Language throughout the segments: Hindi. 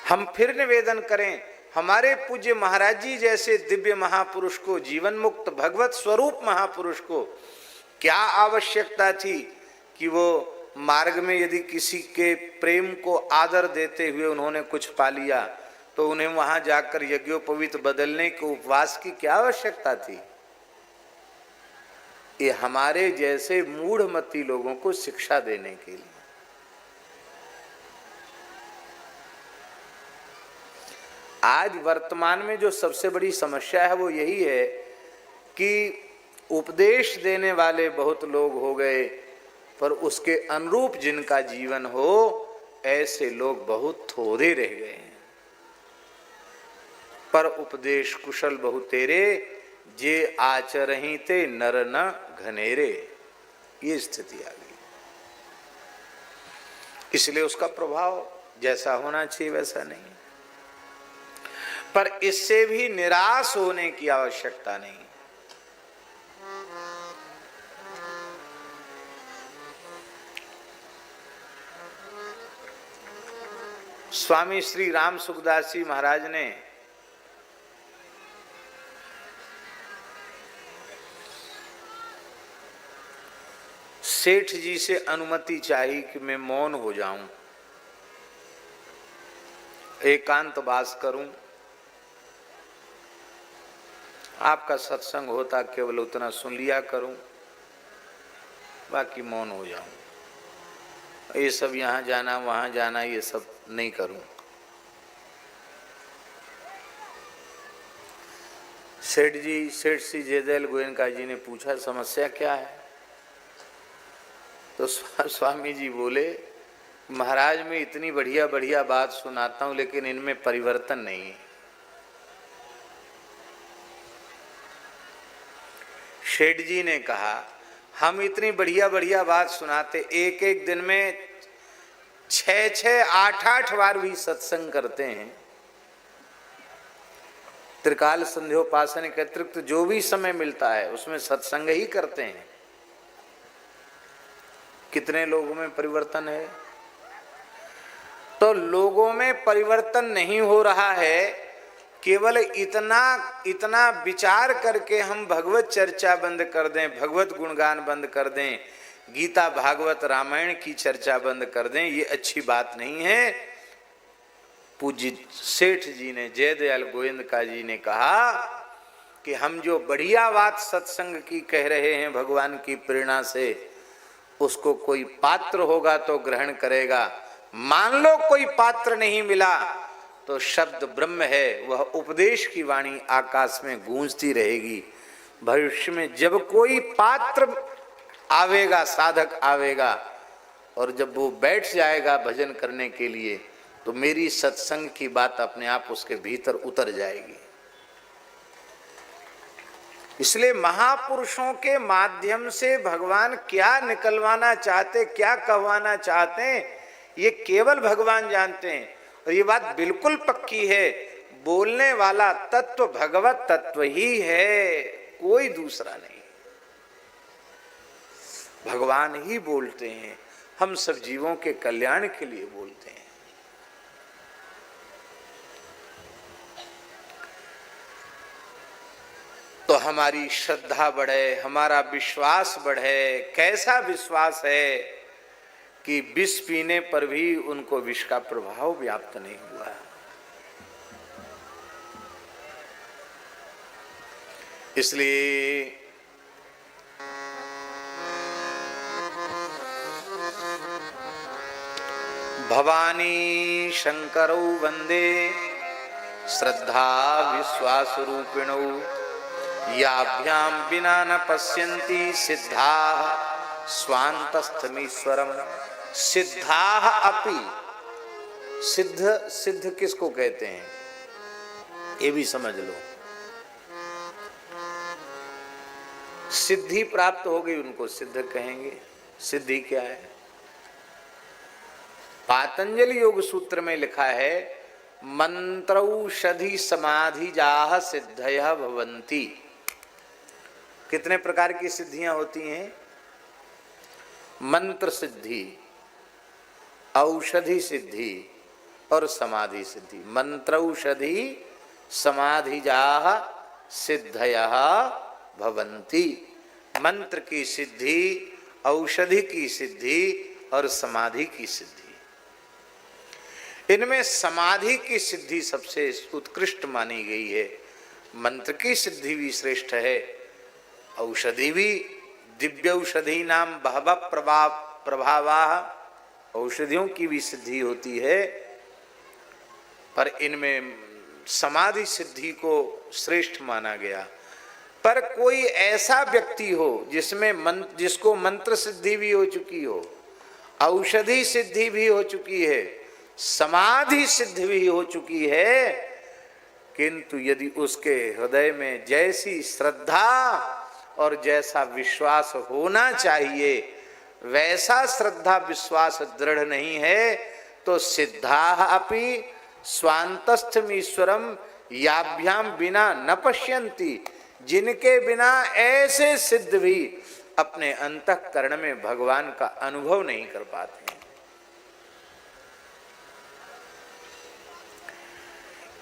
हम फिर निवेदन करें, हमारे पूज्य महाराज जी जैसे दिव्य महापुरुष को, जीवन मुक्त भगवत स्वरूप महापुरुष को क्या आवश्यकता थी कि वो मार्ग में यदि किसी के प्रेम को आदर देते हुए उन्होंने कुछ पा लिया तो उन्हें वहां जाकर यज्ञोपवीत बदलने के उपवास की क्या आवश्यकता थी। ये हमारे जैसे मूढ़मती लोगों को शिक्षा देने के लिए। आज वर्तमान में जो सबसे बड़ी समस्या है वो यही है कि उपदेश देने वाले बहुत लोग हो गए, पर उसके अनुरूप जिनका जीवन हो ऐसे लोग बहुत थोड़े रह गए हैं। पर उपदेश कुशल बहु तेरे, जे आचरहि ते नर न घनेरे, ये स्थिति आ गई। इसलिए उसका प्रभाव जैसा होना चाहिए वैसा नहीं। पर इससे भी निराश होने की आवश्यकता नहीं। स्वामी श्री राम सुखदास जी महाराज ने सेठ जी से अनुमति चाहिए कि मैं मौन हो जाऊं, एकांतवास करूं, आपका सत्संग होता केवल उतना सुन लिया करूं, बाकी मौन हो जाऊं। ये सब यहाँ जाना वहाँ जाना ये सब नहीं करूं। सेठ श्री जयदयाल गोयनका जी ने पूछा समस्या क्या है? तो स्वामी जी बोले, महाराज मैं इतनी बढ़िया बढ़िया बात सुनाता हूं लेकिन इनमें परिवर्तन नहीं है। सेठ जी ने कहा हम इतनी बढ़िया बढ़िया बात सुनाते, एक एक दिन में 6-6, 8-8 बार भी सत्संग करते हैं। त्रिकाल संध्योपासन के अतिरिक्त जो भी समय मिलता है उसमें सत्संग ही करते हैं। कितने लोगों में परिवर्तन है? तो लोगों में परिवर्तन नहीं हो रहा है, केवल इतना विचार करके हम भगवत चर्चा बंद कर दें, भगवत गुणगान बंद कर दें, गीता भागवत रामायण की चर्चा बंद कर दें, ये अच्छी बात नहीं है। पूज्य सेठ जी ने, जयदयाल गोविंदका जी ने कहा कि हम जो बढ़िया बात सत्संग की कह रहे हैं भगवान की प्रेरणा से, उसको कोई पात्र होगा तो ग्रहण करेगा। मान लो कोई पात्र नहीं मिला तो शब्द ब्रह्म है, वह उपदेश की वाणी आकाश में गूंजती रहेगी। भविष्य में जब कोई पात्र आवेगा, साधक आवेगा, और जब वो बैठ जाएगा भजन करने के लिए, तो मेरी सत्संग की बात अपने आप उसके भीतर उतर जाएगी। इसलिए महापुरुषों के माध्यम से भगवान क्या निकलवाना चाहते, क्या कहवाना चाहते हैं, ये केवल भगवान जानते हैं। और ये बात बिल्कुल पक्की है, बोलने वाला तत्व भगवत तत्व ही है, कोई दूसरा नहीं। भगवान ही बोलते हैं, हम सब जीवों के कल्याण के लिए बोलते हैं। तो हमारी श्रद्धा बढ़े, हमारा विश्वास बढ़े। कैसा विश्वास है कि विष पीने पर भी उनको विष का प्रभाव व्याप्त नहीं हुआ। इसलिए भवानी शंकरौ वंदे श्रद्धा विश्वास रूपिणौ, याभ्याम बिना न पश्यन्ति सिद्धा स्वान्तस्थमीश्वरम। सिद्धा अपि, सिद्ध किसको कहते हैं ये भी समझ लो। सिद्धि प्राप्त हो गई उनको सिद्ध कहेंगे। सिद्धि क्या है? पातंजलि योग सूत्र में लिखा है, मंत्रौषधि समाधि जाह सिद्धयः भवन्ति। कितने प्रकार की सिद्धियां होती हैं? मंत्र सिद्धि, औषधि सिद्धि और समाधि सिद्धि। मंत्रौषधि समाधिजाः सिद्धयः भवन्ति। मंत्र की सिद्धि, औषधि की सिद्धि और समाधि की सिद्धि, इनमें समाधि की सिद्धि सबसे उत्कृष्ट मानी गई है। मंत्र की सिद्धि भी श्रेष्ठ है, औषधि भी। दिव्य औषधि नाम बहव प्रभावा, औषधियों की भी सिद्धि होती है, पर इनमें समाधि सिद्धि को श्रेष्ठ माना गया। पर कोई ऐसा व्यक्ति हो जिसको मंत्र सिद्धि भी हो चुकी हो, औषधि सिद्धि भी हो चुकी है, समाधि सिद्धि भी हो चुकी है, किंतु यदि उसके हृदय में जैसी श्रद्धा और जैसा विश्वास होना चाहिए वैसा श्रद्धा विश्वास दृढ़ नहीं है, तो सिद्धा अपि स्वांतस्थमीश्वरम याभ्याम बिना न पश्यन्ति। जिनके बिना ऐसे सिद्ध भी अपने अंतःकरण में भगवान का अनुभव नहीं कर पाते।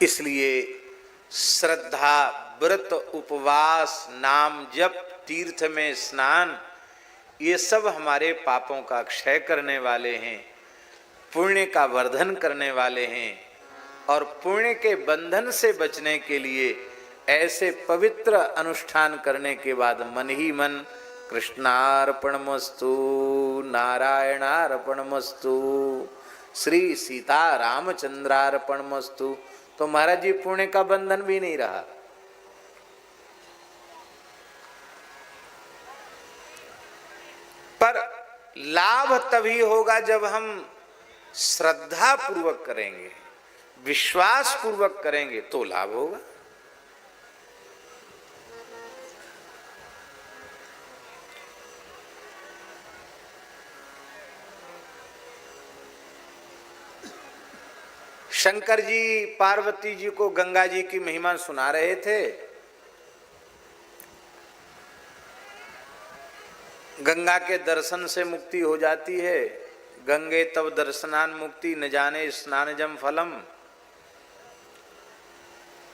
इसलिए श्रद्धा, व्रत, उपवास, नाम जप, तीर्थ में स्नान, ये सब हमारे पापों का क्षय करने वाले हैं, पुण्य का वर्धन करने वाले हैं। और पुण्य के बंधन से बचने के लिए ऐसे पवित्र अनुष्ठान करने के बाद मन ही मन कृष्णार्पणमस्तु, नारायणार्पणमस्तु, श्री सीता रामचंद्रार्पणमस्तु, तो महाराज जी पुण्य का बंधन भी नहीं रहा। पर लाभ तभी होगा जब हम श्रद्धा पूर्वक करेंगे, विश्वास पूर्वक करेंगे, तो लाभ होगा। शंकर जी पार्वती जी को गंगा जी की महिमा सुना रहे थे। गंगा के दर्शन से मुक्ति हो जाती है। गंगे तव दर्शनान मुक्ति न जाने स्नानजम फलम।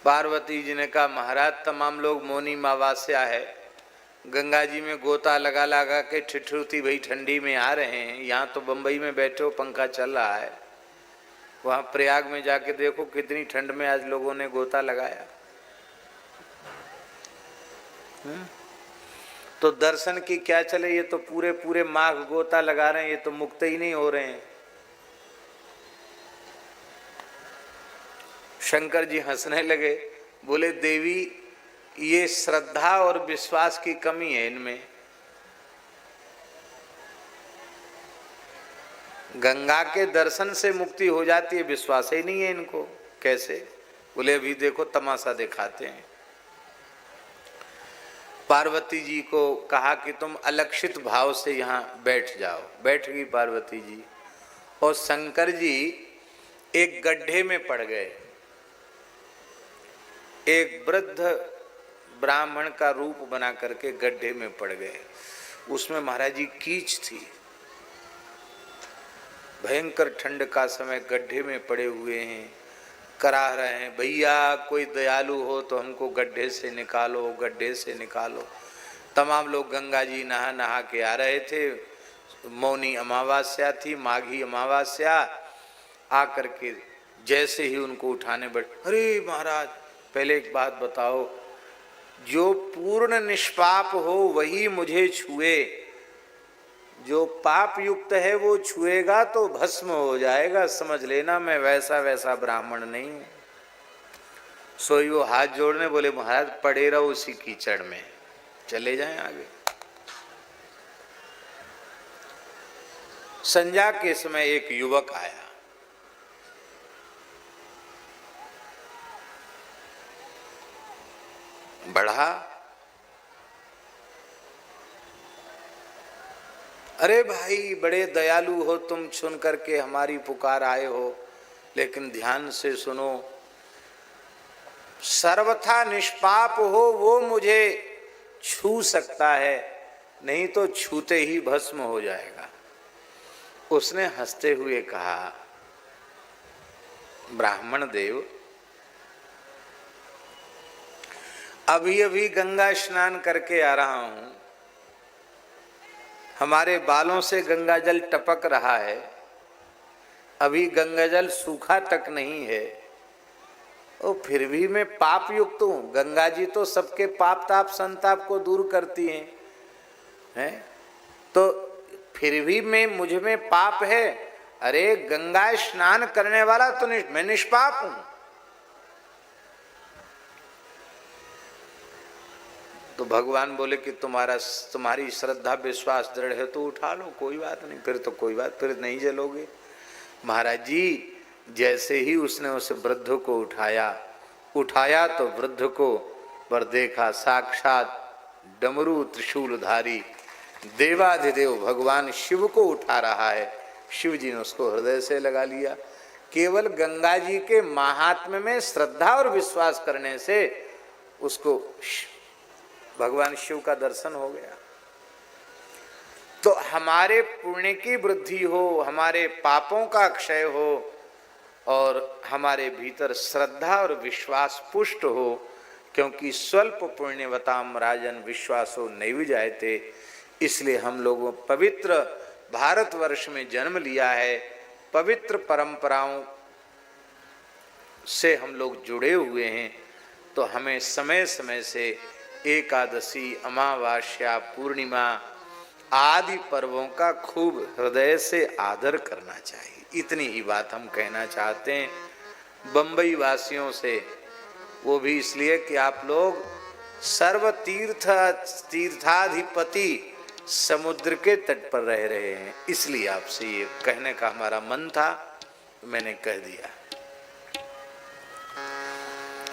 पार्वती जी ने कहा महाराज तमाम लोग मौनी अमावस्या है, गंगा जी में गोता लगा लगा के ठिठुरती भाई ठंडी में आ रहे हैं, यहाँ तो बंबई में बैठे हो पंखा चल रहा है, वहाँ प्रयाग में जाके देखो कितनी ठंड में आज लोगों ने गोता लगाया। तो दर्शन की क्या चले, ये तो पूरे पूरे माघ गोता लगा रहे हैं, ये तो मुक्त ही नहीं हो रहे हैं। शंकर जी हंसने लगे, बोले देवी ये श्रद्धा और विश्वास की कमी है इनमें। गंगा के दर्शन से मुक्ति हो जाती है, विश्वास ही नहीं है इनको। कैसे? बोले अभी देखो तमाशा दिखाते हैं। पार्वती जी को कहा कि तुम अलक्षित भाव से यहाँ बैठ जाओ। बैठ गई पार्वती जी, और शंकर जी एक गड्ढे में पड़ गए। एक वृद्ध ब्राह्मण का रूप बना करके गड्ढे में पड़ गए। उसमें महाराज जी कीच थी, भयंकर ठंड का समय, गड्ढे में पड़े हुए हैं, कराह रहे हैं भैया कोई दयालु हो तो हमको गड्ढे से निकालो, गड्ढे से निकालो। तमाम लोग गंगा जी नहा नहा के आ रहे थे। मौनी अमावस्या थी, माघी अमावस्या। आकर के जैसे ही उनको उठाने बैठे, अरे महाराज पहले एक बात बताओ, जो पूर्ण निष्पाप हो वही मुझे छुए, जो पाप युक्त है वो छुएगा तो भस्म हो जाएगा, समझ लेना मैं वैसा वैसा ब्राह्मण नहीं हूं। सोई वो हाथ जोड़ने बोले महाराज पड़े रहो उसी कीचड़ में, चले जाएं आगे। संध्या के समय एक युवक आया, बढ़ा, अरे भाई बड़े दयालु हो तुम, सुन करके हमारी पुकार आए हो, लेकिन ध्यान से सुनो, सर्वथा निष्पाप हो वो मुझे छू सकता है, नहीं तो छूते ही भस्म हो जाएगा। उसने हंसते हुए कहा ब्राह्मण देव, अभी अभी गंगा स्नान करके आ रहा हूं, हमारे बालों से गंगा जल टपक रहा है, अभी गंगा जल सूखा तक नहीं है, और फिर भी मैं पाप युक्त हूं। गंगा जी तो सबके पाप ताप संताप को दूर करती हैं, तो फिर भी मुझ में पाप है। अरे गंगा स्नान करने वाला तो मैं निष्पाप हूं। तो भगवान बोले कि तुम्हारी श्रद्धा विश्वास दृढ़ है तो उठा लो, कोई बात नहीं, फिर तो कोई बात, फिर नहीं जलोगे। महाराज जी जैसे ही उसने उस वृद्ध को उठाया तो वृद्ध को पर देखा साक्षात डमरू त्रिशूलधारी देवाधिदेव भगवान शिव को उठा रहा है। शिव जी ने उसको हृदय से लगा लिया। केवल गंगा जी के महात्म्य में श्रद्धा और विश्वास करने से उसको भगवान शिव का दर्शन हो गया। तो हमारे पुण्य की वृद्धि हो, हमारे पापों का क्षय हो और हमारे भीतर श्रद्धा और विश्वास पुष्ट हो, क्योंकि स्वल्प पुण्यवताम राजन विश्वासो नैव जायते। इसलिए हम लोगों पवित्र भारतवर्ष में जन्म लिया है, पवित्र परंपराओं से हम लोग जुड़े हुए हैं। तो हमें समय समय से एकादशी, अमावास्या, पूर्णिमा आदि पर्वों का खूब हृदय से आदर करना चाहिए। इतनी ही बात हम कहना चाहते हैं बंबई वासियों से, वो भी इसलिए कि आप लोग सर्व तीर्थाधिपति समुद्र के तट पर रह रहे हैं, इसलिए आपसे ये कहने का हमारा मन था, मैंने कह दिया।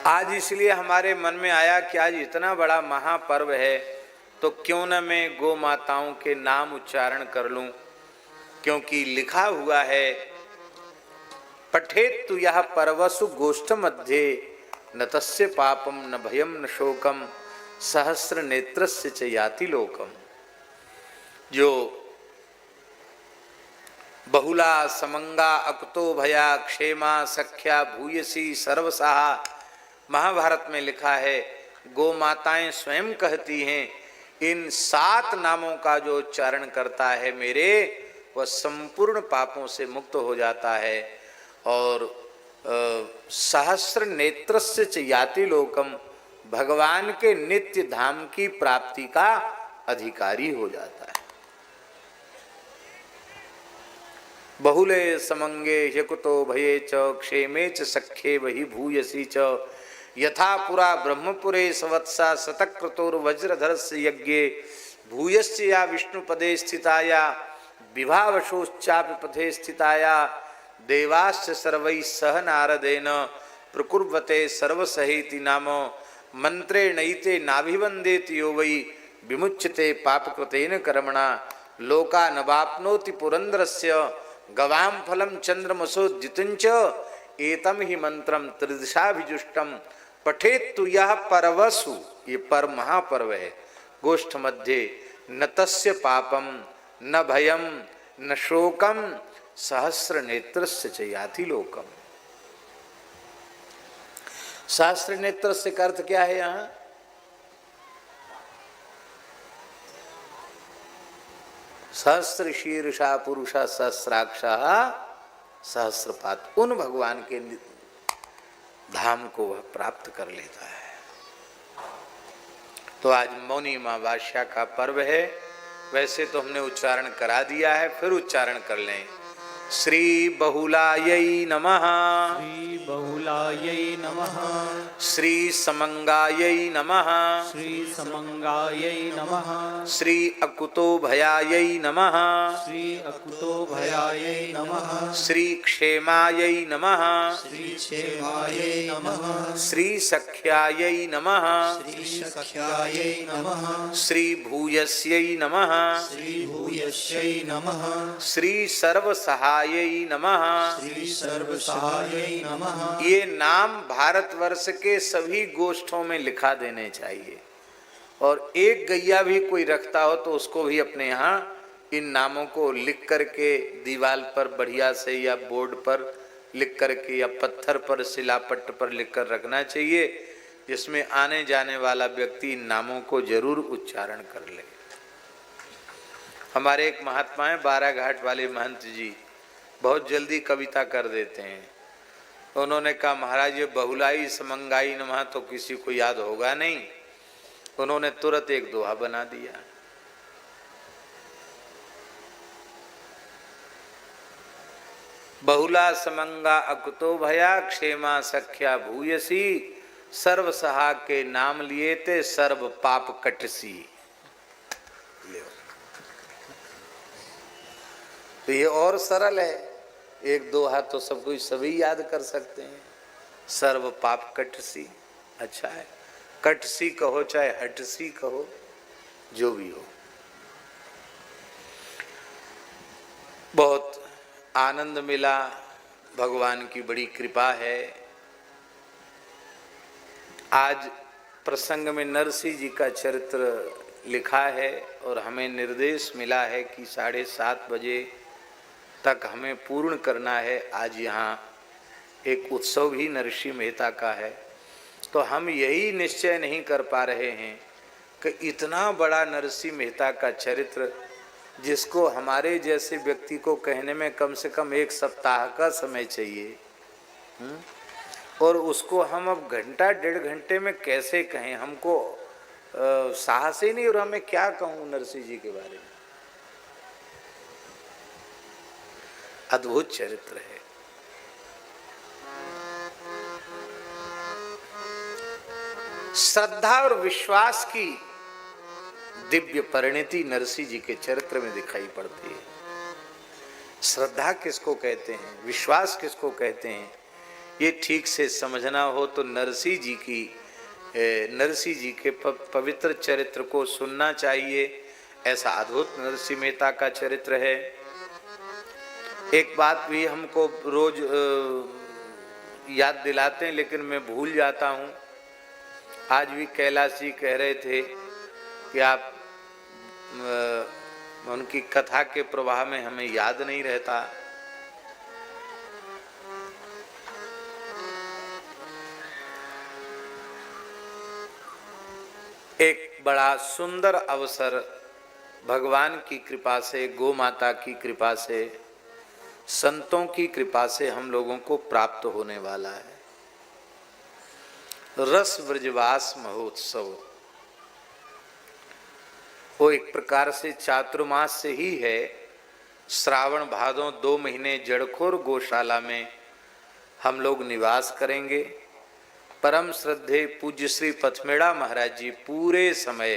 आज इसलिए हमारे मन में आया कि आज इतना बड़ा महापर्व है तो क्यों न मैं गौ माताओं के नाम उच्चारण कर लूं, क्योंकि लिखा हुआ है पठेत तु यह पर्वसु गोष्ठ मध्ये न तस्य पापम न भयम न शोकम सहस्र नेत्रस्य च याति लोकम। जो बहुला समंगा अकुतो भया क्षेमा सख्या भूयसी सर्वसाहा, महाभारत में लिखा है, गौ माताएं स्वयं कहती हैं इन 7 नामों का जो उच्चारण करता है मेरे, वह संपूर्ण पापों से मुक्त हो जाता है और सहस्र नेत्रस्य च याति लोकम, भगवान के नित्य धाम की प्राप्ति का अधिकारी हो जाता है। बहुले समंगे यकुतो भये च क्षेमे च सख्ये वही भूयसी च यथा पुरा ब्रह्मपुरे सवत्सा शतक्रतुर्वज्रधरस्य यज्ञे भूयस्य या विष्णुपदे स्थिताया विभावशोश्चापि पथे स्थिताया देवाश्च सर्वैः सह नारदेन प्रकुर्वते सर्वसहेति नाम मंत्रे नैते नाभिवंदेति यो वै विमुच्यते पापकृतेन कर्मणा लोका नवाप्नोति पुरंदरस्य गवाम फलम चंद्रमसोद्युतंच एतम ही मंत्रम त्रिदिशाभिजुष्टम पठेत्तु यह पर्वसु, ये पर महापर्व है, गोष्ठ मध्य न तस्य पापम न भयम न शोकम सहस्र नेत्रस्य च याति लोकम। सहस्र नेत्रस्य का अर्थ क्या है? यहाँ सहस्र शीर्षा पुरुषा सहस्राक्षा सहस्रपात, उन भगवान के धाम को वह प्राप्त कर लेता है। तो आज मौनी अमावस्या का पर्व है, वैसे तो हमने उच्चारण करा दिया है, फिर उच्चारण कर लें। श्री बहुलायै नमः, श्री बहुलायै नमः, श्री समंगायै नमः, श्री समंगायै नमः, श्री अकुतो भयायै नमः, श्री अकुतो भयायै नमः, श्री क्षेमायै नमः, श्री क्षेमायै नमः, श्री सख्यायै नमः, श्री सख्यायै नमः, श्री भूयस्यै नमः, श्री भूयस्यै नमः, श्री सर्वसहायै नमः, श्री सर्वसहायै नमः। ये नाम भारतवर्ष के सभी गोष्ठों में लिखा देने चाहिए, और एक गैया भी कोई रखता हो तो उसको भी अपने यहाँ इन नामों को लिख करके दीवार पर बढ़िया से या बोर्ड पर लिख करके या पत्थर पर शिलापट्ट पर लिखकर रखना चाहिए, जिसमें आने जाने वाला व्यक्ति इन नामों को जरूर उच्चारण कर ले। हमारे एक महात्मा है बारा घाट वाले महंत जी, बहुत जल्दी कविता कर देते हैं। उन्होंने कहा महाराज ये बहुलाई समंगाई नमः तो किसी को याद होगा नहीं, उन्होंने तुरंत एक दोहा बना दिया। बहुला समंगा अकुतो भया क्षेमा सख्या भूयसी, सर्व सहा के नाम लिए ते सर्व पाप कटसी। तो ये और सरल है, एक दोहा तो सब कोई सभी याद कर सकते हैं। सर्व पाप कटसी, अच्छा है, कटसी कहो चाहे हटसी कहो, जो भी हो। बहुत आनंद मिला, भगवान की बड़ी कृपा है। आज प्रसंग में नरसिंह जी का चरित्र लिखा है और हमें निर्देश मिला है कि 7:30 बजे तक हमें पूर्ण करना है। आज यहाँ एक उत्सव भी नरसिंह मेहता का है, तो हम यही निश्चय नहीं कर पा रहे हैं कि इतना बड़ा नरसिंह मेहता का चरित्र, जिसको हमारे जैसे व्यक्ति को कहने में कम से कम 1 सप्ताह का समय चाहिए, और उसको हम अब घंटा 1.5 घंटे में कैसे कहें, हमको साहस ही नहीं, और हमें क्या कहूँ नरसिंह जी के बारे में। अद्भुत चरित्र है। श्रद्धा और विश्वास की दिव्य परिणति नरसिंह जी के चरित्र में दिखाई पड़ती है। श्रद्धा किसको कहते हैं, विश्वास किसको कहते हैं, ये ठीक से समझना हो तो नरसिंह जी के पवित्र चरित्र को सुनना चाहिए। ऐसा अद्भुत नरसिंह मेहता का चरित्र है। एक बात भी हमको रोज याद दिलाते हैं, लेकिन मैं भूल जाता हूँ। आज भी कैलाश जी कह रहे थे कि आप उनकी कथा के प्रवाह में हमें याद नहीं रहता। एक बड़ा सुंदर अवसर भगवान की कृपा से, गौ माता की कृपा से, संतों की कृपा से हम लोगों को प्राप्त होने वाला है। रस व्रजवास महोत्सव वो एक प्रकार से चातुर्मास से ही है। श्रावण भादों 2 महीने जड़खोर गौशाला में हम लोग निवास करेंगे। परम श्रद्धेय पूज्य श्री पथमेड़ा महाराज जी पूरे समय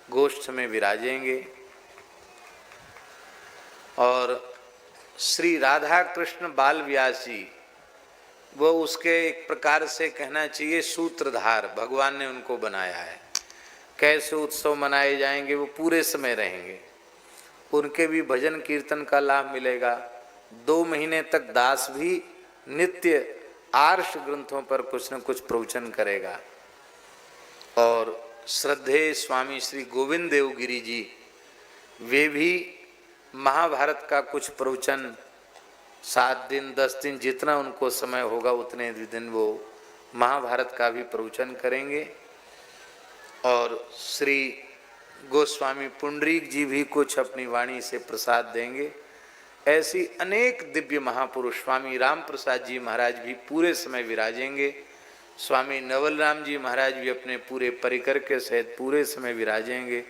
गोष्ठ में विराजेंगे, और श्री राधा कृष्ण बाल व्यास जी वो उसके एक प्रकार से कहना चाहिए सूत्रधार, भगवान ने उनको बनाया है। कैसे उत्सव मनाए जाएंगे वो पूरे समय रहेंगे, उनके भी भजन कीर्तन का लाभ मिलेगा। 2 महीने तक दास भी नित्य आर्ष ग्रंथों पर कुछ न कुछ प्रवचन करेगा। और श्रद्धेय स्वामी श्री गोविंद देवगिरी जी वे भी महाभारत का कुछ प्रवचन 7 दिन 10 दिन जितना उनको समय होगा उतने दिन वो महाभारत का भी प्रवचन करेंगे। और श्री गोस्वामी पुंडरीक जी भी कुछ अपनी वाणी से प्रसाद देंगे। ऐसी अनेक दिव्य महापुरुष, स्वामी राम प्रसाद जी महाराज भी पूरे समय विराजेंगे। स्वामी नवल राम जी महाराज भी अपने पूरे परिकर के सहित पूरे समय विराजेंगे।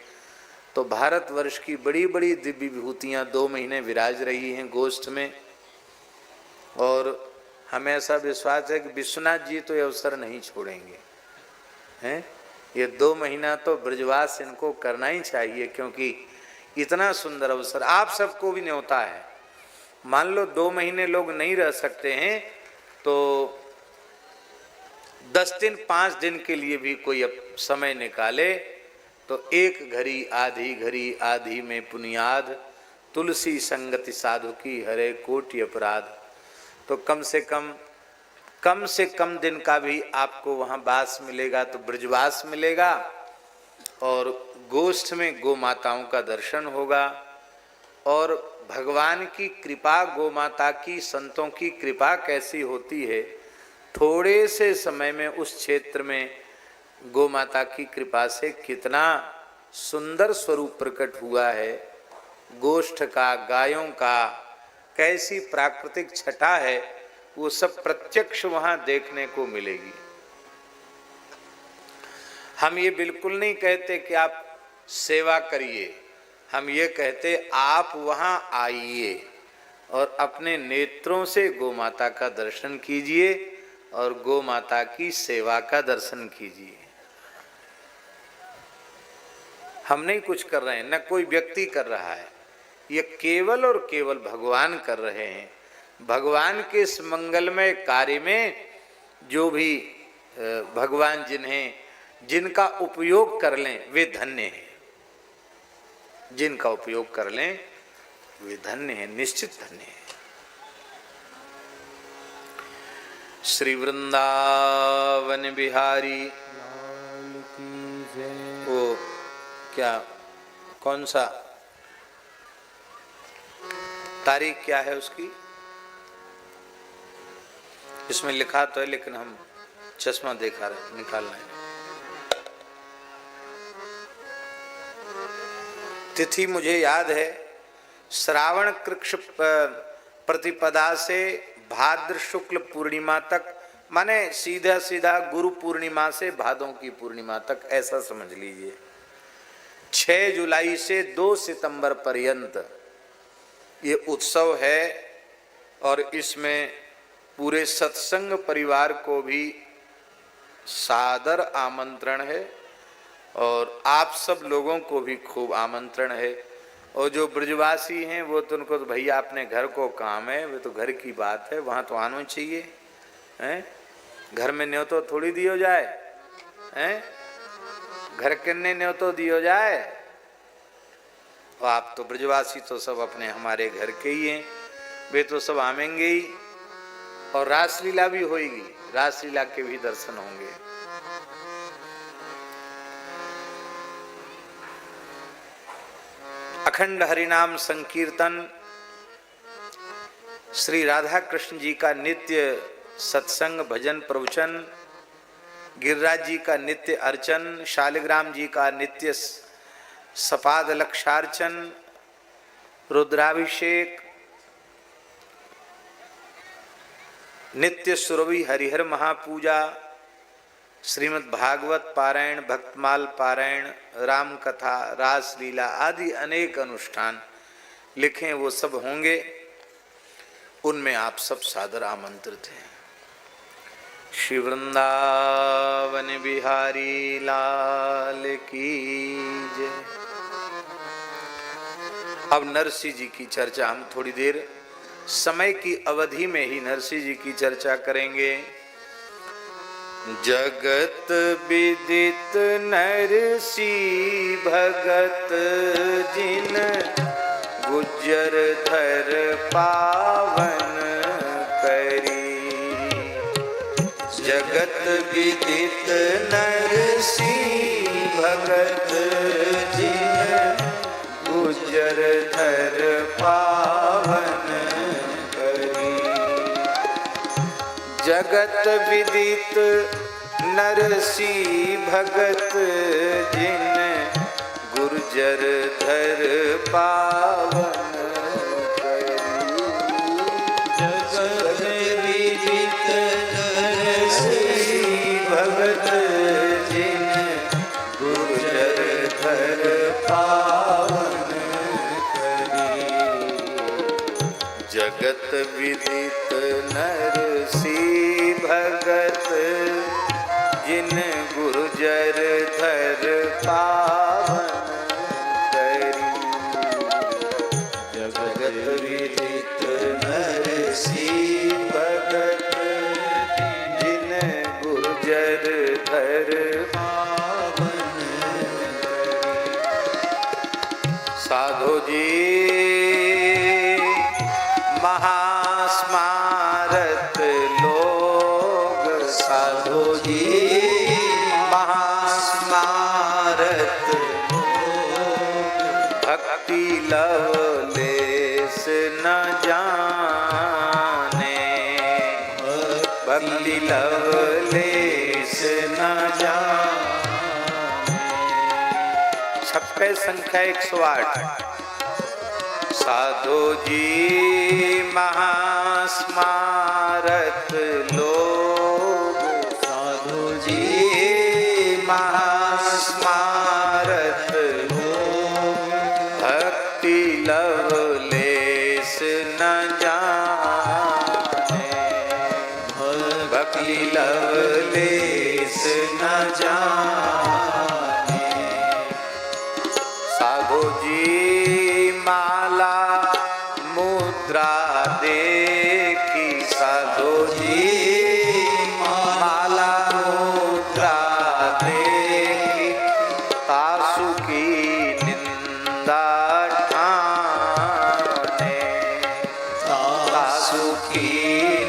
तो भारतवर्ष की बड़ी बड़ी दिव्य विभूतियाँ 2 महीने विराज रही हैं गोष्ठ में। और हमें ऐसा विश्वास है कि विश्वनाथ जी तो ये अवसर नहीं छोड़ेंगे, हैं। ये 2 महीना तो ब्रजवास इनको करना ही चाहिए, क्योंकि इतना सुंदर अवसर आप सबको भी न्योता है। मान लो 2 महीने लोग नहीं रह सकते हैं तो 10 दिन 5 दिन के लिए भी कोई समय निकाले तो एक घड़ी आधी में पुनियाद, तुलसी संगति साधु की हरे कोटि अपराध। तो कम से कम दिन का भी आपको वहाँ वास मिलेगा, तो ब्रजवास मिलेगा और गोष्ठ में गौ माताओं का दर्शन होगा। और भगवान की कृपा, गोमाता की, संतों की कृपा कैसी होती है। थोड़े से समय में उस क्षेत्र में गोमाता की कृपा से कितना सुंदर स्वरूप प्रकट हुआ है। गोष्ठ का, गायों का, कैसी प्राकृतिक छटा है, वो सब प्रत्यक्ष वहां देखने को मिलेगी। हम ये बिल्कुल नहीं कहते कि आप सेवा करिए, हम ये कहते आप वहां आइए और अपने नेत्रों से गोमाता का दर्शन कीजिए और गोमाता की सेवा का दर्शन कीजिए। हम नहीं कुछ कर रहे हैं, न कोई व्यक्ति कर रहा है, ये केवल और केवल भगवान कर रहे हैं। भगवान के इस मंगलमय कार्य में जो भी भगवान जिनका उपयोग कर लें वे धन्य हैं। जिनका उपयोग कर लें वे धन्य हैं, निश्चित धन्य हैं। श्री वृंदावन बिहारी वो क्या, कौन सा तारीख क्या है उसकी, इसमें लिखा तो है लेकिन हम चश्मा निकाल रहे हैं। तिथि मुझे याद है, श्रावण कृष्ण प्रतिपदा से भाद्र शुक्ल पूर्णिमा तक, माने सीधा सीधा गुरु पूर्णिमा से भादों की पूर्णिमा तक, ऐसा समझ लीजिए। 6 जुलाई से 2 सितंबर पर्यंत ये उत्सव है और इसमें पूरे सत्संग परिवार को भी सादर आमंत्रण है और आप सब लोगों को भी खूब आमंत्रण है। और जो ब्रजवासी हैं वो तो उनको तो भैया अपने घर को काम है, वो तो घर की बात है, वहाँ तो आना चाहिए हैं। घर में न्योतो थोड़ी दियो जाए हैं, घर किन्ने न्योतो दियो जाए। और आप तो ब्रजवासी तो सब अपने हमारे घर के ही हैं, वे तो सब आवेंगे ही और रासलीला भी होगी, रासलीला के भी दर्शन होंगे। अखंड हरिनाम संकीर्तन, श्री राधा कृष्ण जी का नित्य सत्संग भजन प्रवचन, गिरिराज जी का नित्य अर्चन, शालिग्राम जी का नित्य सपाद लक्षार्चन, रुद्राभिषेक, नित्य सुरभि हरिहर महापूजा, श्रीमद् भागवत पारायण, भक्तमाल पारायण, राम कथा, रासलीला आदि अनेक अनुष्ठान लिखे वो सब होंगे। उनमें आप सब सादर आमंत्रित हैं। श्री वृंदावन बिहारी लाल की जय। अब नरसिंह जी की चर्चा हम थोड़ी देर समय की अवधि में ही नरसिंह जी की चर्चा करेंगे। जगत विदित नरसिंह भगत जिन गुज्जर धर पावन करी। जगत विदित नरसिंह भगत जिन गुज्जर धर पावन करी। जगत विदित नरसिंह भगत जिन गुर्जर धर पावन करी। जगत विदित नरसिंह भगत जिन गुर्जर धर पावन करी। जगत विदित नरसिंह भगत जिन गुर्जर धर पावन करी। जगत विदित नरसिंह भगत जिन गुर्जर धर पावन करी। साधु जी महास्मारत लोग, साधु जी महास्मारत भक्ति लवलेस न जाने। छप्पे संख्या 108। साधो जी महास्मारत लोग, साधु जी महास्मारत लोग, भक्ति लवलेस न जाने, भक्ति लवलेस न जाने। साधु जी माला मुद्रा देखी, साधु जी माला मुद्रा देखी, तासु की निंदा ठाने, तासु की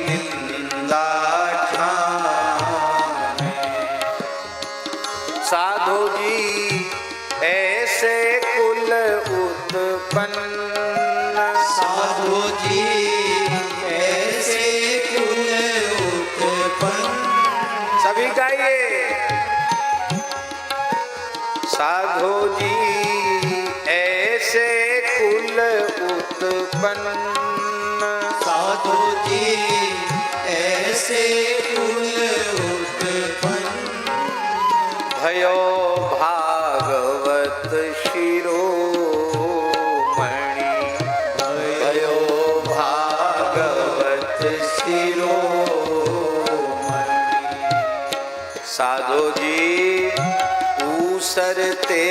निंदा ठाने। साधु जी ऐसे कुल उत्पन्न, साधु जी ऐसे कुल उत्पन्न। सभी गाइए। साधु जी ऐसे कुल उत्पन्न, साधु जी ऐसे कुल उत्पन्न। भयो भागवत शिरोमणि, भयो भागवत शिरोमणि। साधु जी ऊसरते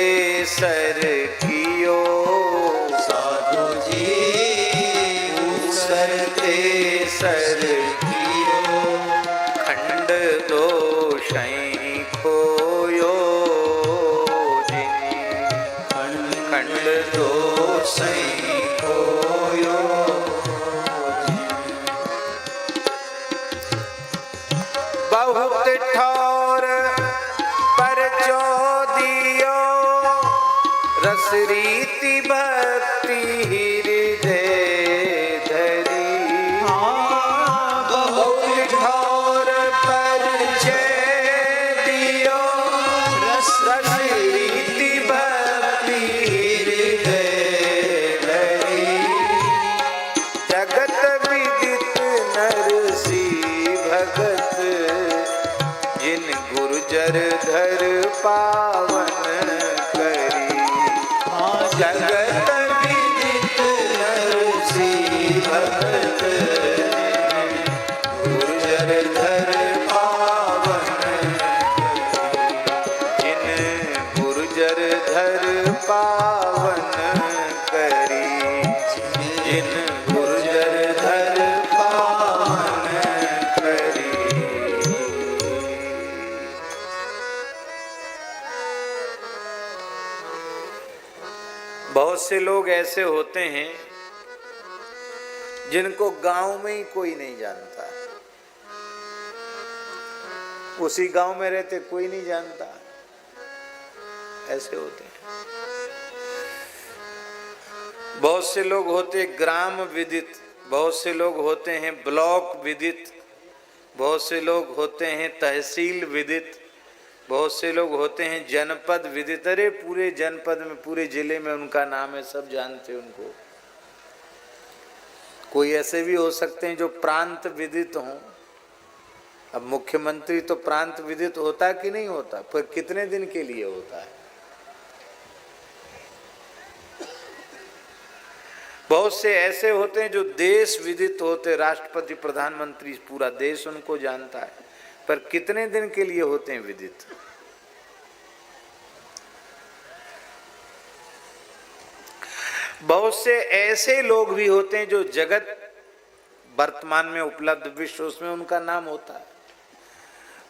सर कियो, साधु जी ऊसरते सर कियो, खंड दोषई खोयो जिनि, खंड दोषई खोयो जिनि। बहुत ठौर पर दियो, रस रीति भक्ति हृदय धरी। बहुत ठौर पर दियो, रस रीति भक्ति हृदय धरी। जगत विदित नरसी भगत, जिन गुर्जर धर पावन करी। जगत विदित नरसी भगत, गुर्जर धर पावन करी। जिन गुर्जर धर पावन करी, जिन गुर्जर धर पावन करी। बहुत से लोग ऐसे होते हैं जिनको गांव में ही कोई नहीं जानता, उसी गांव में रहते कोई नहीं जानता, ऐसे होते हैं। बहुत से लोग होते ग्राम विदित, बहुत से लोग होते हैं ब्लॉक विदित, बहुत से लोग होते हैं तहसील विदित, बहुत से लोग होते हैं जनपद विदित। अरे पूरे जनपद में, पूरे जिले में उनका नाम है, सब जानते हैं उनको। कोई ऐसे भी हो सकते हैं जो प्रांत विदित हों। अब मुख्यमंत्री तो प्रांत विदित होता कि नहीं होता, पर कितने दिन के लिए होता है। बहुत से ऐसे होते हैं जो देश विदित होते, राष्ट्रपति प्रधानमंत्री पूरा देश उनको जानता है, पर कितने दिन के लिए होते हैं विदित। बहुत से ऐसे लोग भी होते हैं जो जगत वर्तमान में उपलब्ध विश्व, उसमें उनका नाम होता है,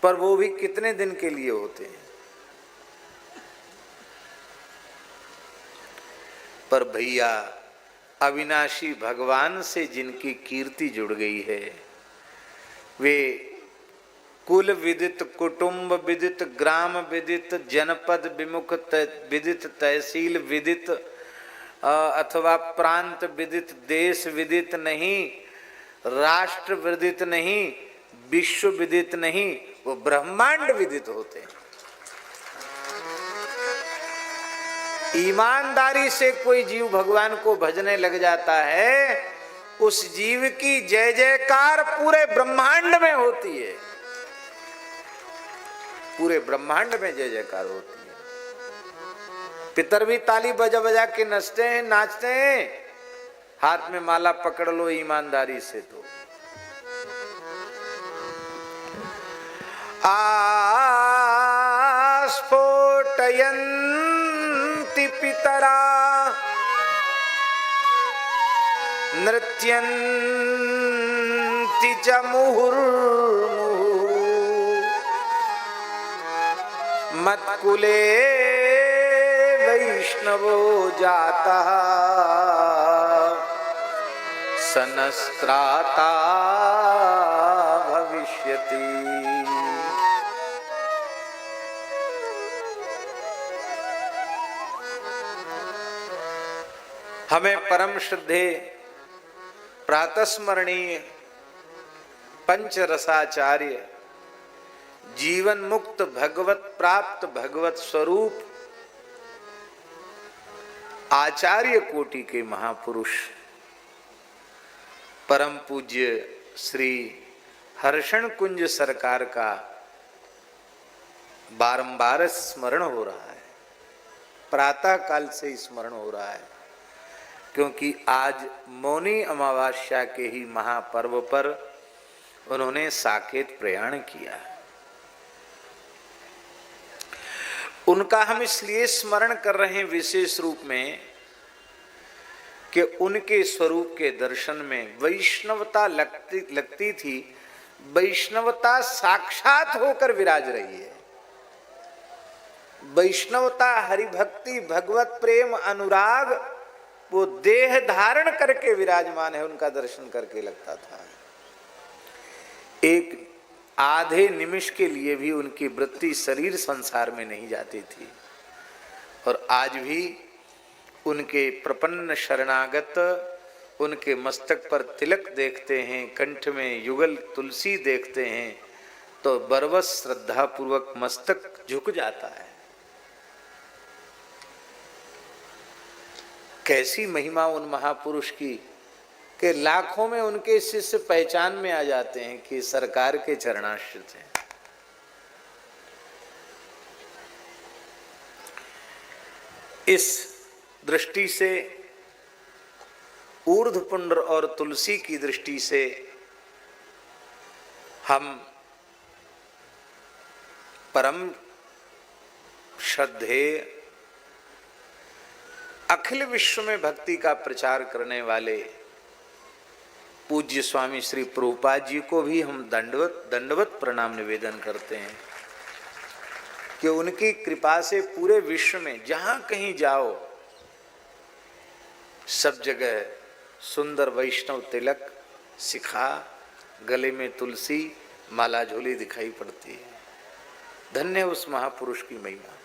पर वो भी कितने दिन के लिए होते हैं। पर भैया अविनाशी भगवान से जिनकी कीर्ति जुड़ गई है, वे कुल विदित, कुटुंब विदित, ग्राम विदित, जनपद विमुख विदित, तहसील विदित अथवा प्रांत विदित, देश विदित नहीं, राष्ट्र विदित नहीं, विश्व विदित नहीं, वो ब्रह्मांड विदित होते हैं। ईमानदारी से कोई जीव भगवान को भजने लग जाता है, उस जीव की जय जयकार पूरे ब्रह्मांड में होती है, पूरे ब्रह्मांड में जय जयकार होती है। पितर भी ताली बजा बजा के नचते हैं, नाचते हैं, हाथ में माला पकड़ लो ईमानदारी से तो। आस्फोटयन्ति पितरा नृत्यन्ति च मुहुर्मुहुः मत्कुले वैष्णवो जातः सनस्त्राता भविष्यति। हमें परम श्रद्धे प्रातस्मरणीय पंचरसाचार्य जीवन मुक्त भगवत प्राप्त भगवत स्वरूप आचार्य कोटि के महापुरुष परम पूज्य श्री हर्षण कुंज सरकार का बारंबार स्मरण हो रहा है, प्रातः काल से स्मरण हो रहा है, क्योंकि आज मौनी अमावस्या के ही महापर्व पर उन्होंने साकेत प्रयाण किया। उनका हम इसलिए स्मरण कर रहे हैं विशेष रूप में कि उनके स्वरूप के दर्शन में वैष्णवता लगती थी, वैष्णवता साक्षात होकर विराज रही है। वैष्णवता हरिभक्ति भगवत प्रेम अनुराग वो देह धारण करके विराजमान है, उनका दर्शन करके लगता था। एक आधे निमिष के लिए भी उनकी वृत्ति शरीर संसार में नहीं जाती थी। और आज भी उनके प्रपन्न शरणागत उनके मस्तक पर तिलक देखते हैं, कंठ में युगल तुलसी देखते हैं तो बरवस श्रद्धा पूर्वक मस्तक झुक जाता है। कैसी महिमा उन महापुरुष की कि लाखों में उनके शिष्य पहचान में आ जाते हैं कि सरकार के चरणाश्रित हैं। इस दृष्टि से ऊर्ध्वपुंड्र और तुलसी की दृष्टि से हम परम श्रद्धेय अखिल विश्व में भक्ति का प्रचार करने वाले पूज्य स्वामी श्री प्रभुपाद जी को भी हम दंडवत प्रणाम निवेदन करते हैं कि उनकी कृपा से पूरे विश्व में जहां कहीं जाओ सब जगह सुंदर वैष्णव तिलक, शिखा, गले में तुलसी, माला झोली दिखाई पड़ती है। धन्य उस महापुरुष की महिमा।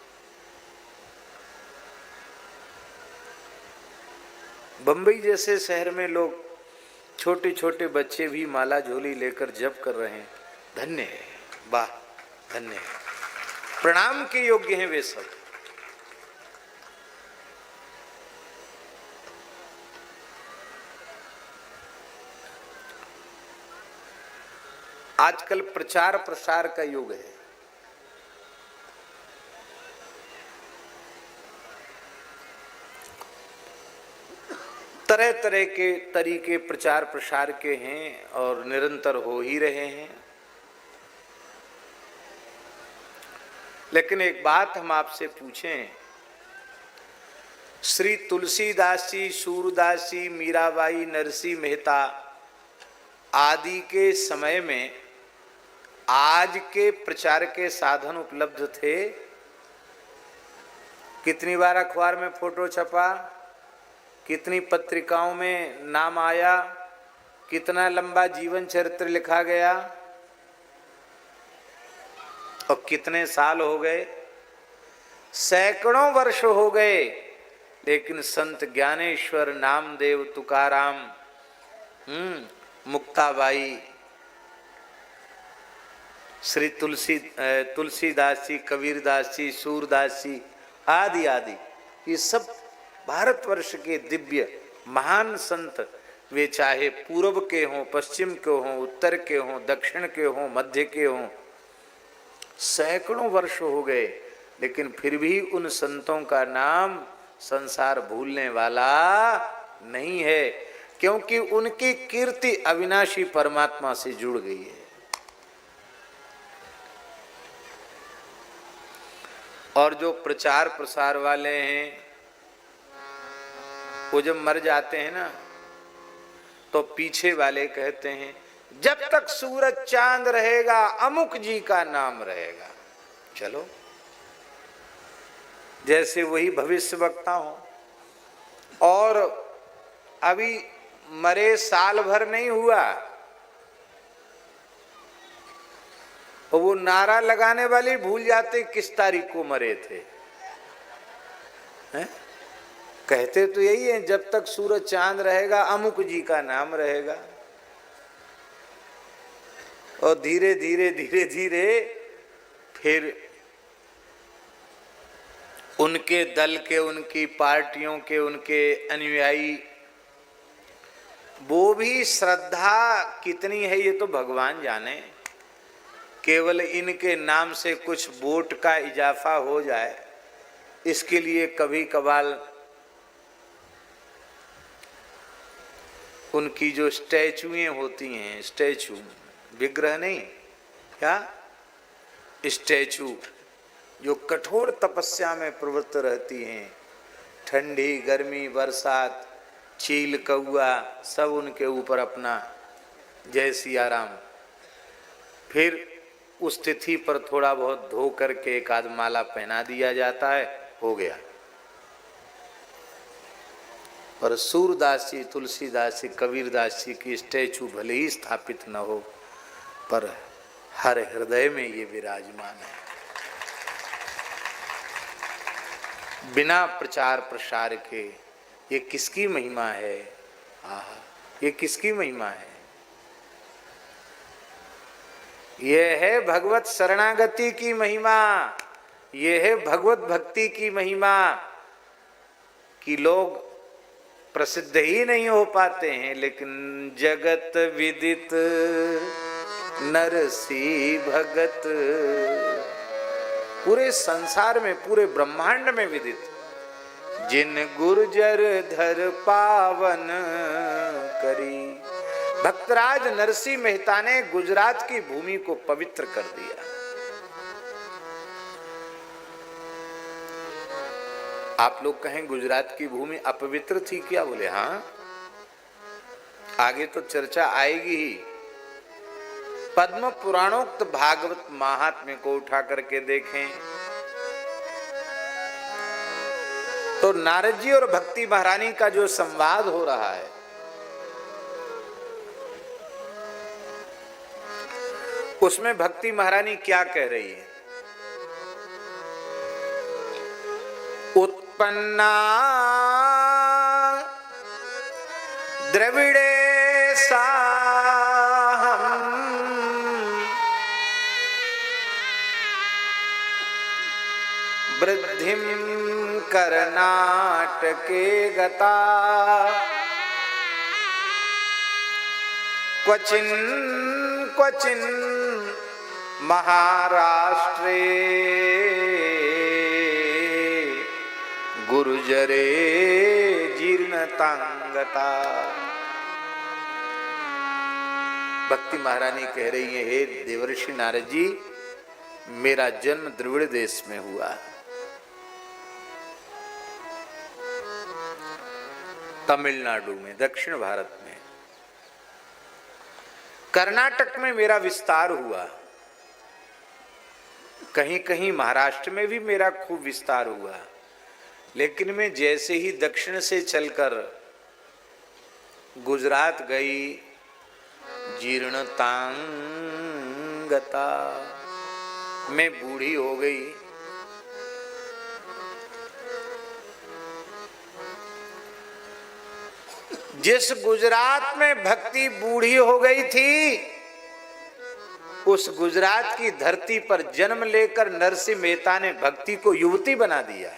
बंबई जैसे शहर में लोग छोटे छोटे बच्चे भी माला झोली लेकर जप कर रहे हैं। धन्य है, वाह धन्य है, प्रणाम के योग्य हैं वे सब। आजकल प्रचार प्रसार का युग है। तरह तरह के तरीके प्रचार प्रसार के हैं और निरंतर हो ही रहे हैं। लेकिन एक बात हम आपसे पूछें, श्री तुलसीदास जी, सूरदास जी, मीराबाई, नरसिंह मेहता आदि के समय में आज के प्रचार के साधन उपलब्ध थे? कितनी बार अखबार में फोटो छपा, कितनी पत्रिकाओं में नाम आया, कितना लंबा जीवन चरित्र लिखा गया और कितने साल हो गए, सैकड़ों वर्ष हो गए, लेकिन संत ज्ञानेश्वर, नामदेव, तुकाराम, मुक्ताबाई, श्री तुलसीदास जी, कबीरदास जी, सूरदास जी आदि आदि, ये सब भारतवर्ष के दिव्य महान संत, वे चाहे पूर्व के हों, पश्चिम के हों, उत्तर के हों, दक्षिण के हों, मध्य के हों, सैकड़ों वर्ष हो गए, लेकिन फिर भी उन संतों का नाम संसार भूलने वाला नहीं है, क्योंकि उनकी कीर्ति अविनाशी परमात्मा से जुड़ गई है। और जो प्रचार प्रसार वाले हैं, वो जब मर जाते हैं ना, तो पीछे वाले कहते हैं जब तक सूरज चांद रहेगा अमुक जी का नाम रहेगा। चलो, जैसे वही भविष्य वक्ता हो, और अभी मरे साल भर नहीं हुआ, और वो नारा लगाने वाले भूल जाते किस तारीख को मरे थे, हैं? कहते तो यही है, जब तक सूरज चांद रहेगा अमुक जी का नाम रहेगा। और धीरे धीरे धीरे धीरे फिर उनके दल के, उनकी पार्टियों के, उनके अनुयायी, वो भी श्रद्धा कितनी है ये तो भगवान जाने। केवल इनके नाम से कुछ वोट का इजाफा हो जाए, इसके लिए कभी कभार उनकी जो स्टैचुएं होती हैं, स्टैचू, विग्रह नहीं, क्या स्टैचू, जो कठोर तपस्या में प्रवृत्त रहती हैं, ठंडी गर्मी बरसात, चील कौआ, सब उनके ऊपर अपना जय सिया राम। फिर उस तिथि पर थोड़ा बहुत धो करके एक आध माला पहना दिया जाता है, हो गया। पर सूरदास जी, तुलसीदास जी, कबीरदास जी की स्टैचू भले ही स्थापित न हो, पर हर हृदय में ये विराजमान है। बिना प्रचार प्रसार के ये किसकी महिमा है? आहा, ये किसकी महिमा है? ये है भगवत शरणागति की महिमा, ये है भगवत भक्ति की महिमा, कि लोग प्रसिद्ध ही नहीं हो पाते हैं, लेकिन जगत विदित नरसी भगत, पूरे संसार में, पूरे ब्रह्मांड में विदित, जिन गुर्जर धर पावन करी। भक्तराज नरसिंह मेहता ने गुजरात की भूमि को पवित्र कर दिया। आप लोग कहें गुजरात की भूमि अपवित्र थी क्या? बोले हाँ, आगे तो चर्चा आएगी ही। पद्म पुराणोक्त भागवत महात्म्य को उठा करके देखें तो नारद जी और भक्ति महारानी का जो संवाद हो रहा है, उसमें भक्ति महारानी क्या कह रही है? उत्पन्ना द्रविड़े साहम वृद्धिम कर्नाटके गता क्वचिन क्वचिन महाराष्ट्रे गुर्जरे जीर्णतांगता। भक्ति महारानी कह रही है, हे देवर्षि नारद जी, मेरा जन्म द्रविड़ देश में हुआ, तमिलनाडु में, दक्षिण भारत में। कर्नाटक में मेरा विस्तार हुआ, कहीं कहीं महाराष्ट्र में भी मेरा खूब विस्तार हुआ, लेकिन मैं जैसे ही दक्षिण से चलकर गुजरात गई, जीर्णतांगता, मैं बूढ़ी हो गई। जिस गुजरात में भक्ति बूढ़ी हो गई थी, उस गुजरात की धरती पर जन्म लेकर नरसिंह मेहता ने भक्ति को युवती बना दिया।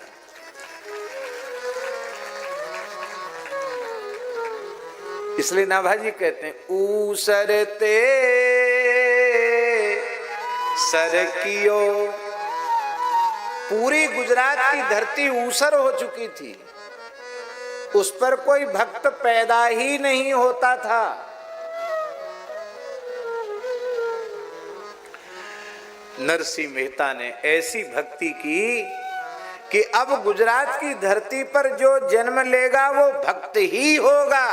इसलिए नाभाजी कहते हैं ऊसरते सरकियो। पूरी गुजरात की धरती ऊसर हो चुकी थी, उस पर कोई भक्त पैदा ही नहीं होता था। नरसिंह मेहता ने ऐसी भक्ति की कि अब गुजरात की धरती पर जो जन्म लेगा वो भक्त ही होगा।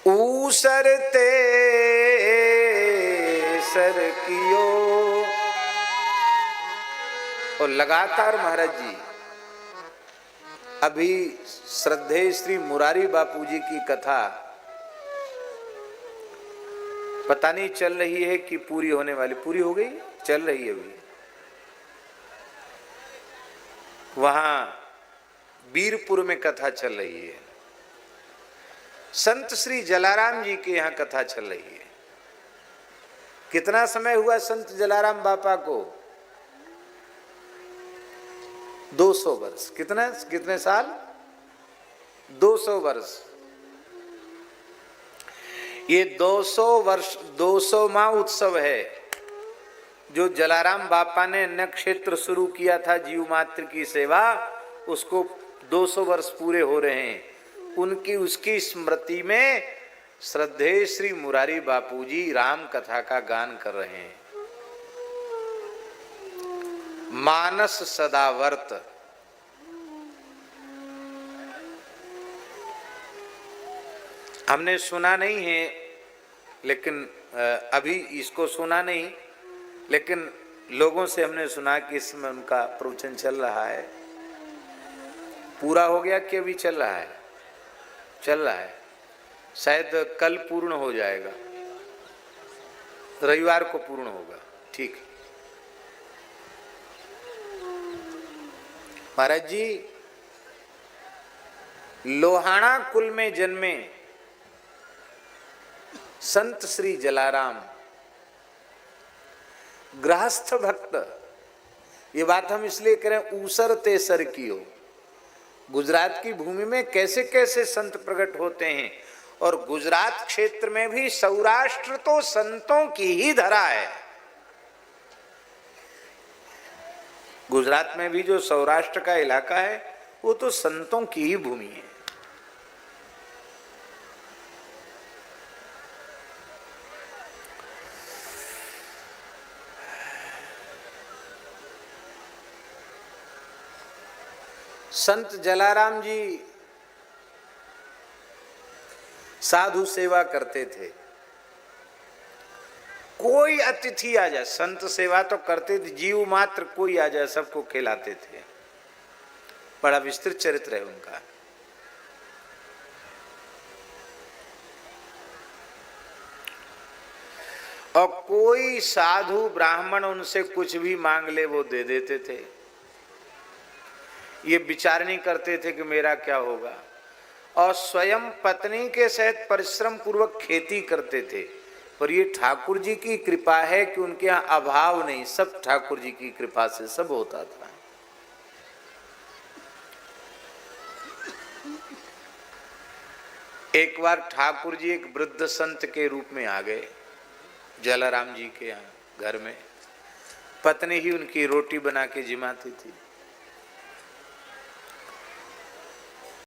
ऊसरते सरकियो। और लगातार महाराज जी अभी श्रद्धेय श्री मुरारी बापू जी की कथा पता नहीं चल रही है कि पूरी होने वाली, पूरी हो गई, चल रही है अभी। वहां बीरपुर में कथा चल रही है। संत श्री जलाराम जी के यहाँ कथा चल रही है। कितना समय हुआ संत जलाराम बापा को? 200 वर्ष। कितने साल? 200 वर्ष। ये 200 वर्ष 200वां उत्सव है जो जलाराम बापा ने अन्न क्षेत्र शुरू किया था जीव मात्र की सेवा, उसको 200 वर्ष पूरे हो रहे हैं। उनकी उसकी स्मृति में श्रद्धेय श्री मुरारी बापूजी राम कथा का गान कर रहे हैं। मानस सदावर्त। हमने सुना नहीं है, लेकिन अभी इसको सुना नहीं, लेकिन लोगों से हमने सुना कि इसमें उनका प्रवचन चल रहा है। पूरा हो गया कि अभी चल रहा है? चल रहा है। शायद कल पूर्ण हो जाएगा, रविवार को पूर्ण होगा। ठीक। महाराज जी लोहाना कुल में जन्मे संत श्री जलाराम गृहस्थ भक्त। ये बात हम इसलिए करें ऊसर तेसर की हो। गुजरात की भूमि में कैसे कैसे संत प्रकट होते हैं, और गुजरात क्षेत्र में भी सौराष्ट्र तो संतों की ही धरा है। गुजरात में भी जो सौराष्ट्र का इलाका है वो तो संतों की ही भूमि है। संत जलाराम जी साधु सेवा करते थे। कोई अतिथि आ जाए, संत सेवा तो करते थे, जीव मात्र कोई आ जाए सबको खिलाते थे। बड़ा विस्तृत चरित्र है उनका। और कोई साधु ब्राह्मण उनसे कुछ भी मांग ले वो दे देते थे। ये विचार नहीं करते थे कि मेरा क्या होगा। और स्वयं पत्नी के सहित परिश्रम पूर्वक खेती करते थे। पर ये ठाकुर जी की कृपा है कि उनके यहाँ अभाव नहीं, सब ठाकुर जी की कृपा से सब होता था। एक बार ठाकुर जी एक वृद्ध संत के रूप में आ गए जलाराम जी के यहाँ घर में। पत्नी ही उनकी रोटी बना के जिमाती थी।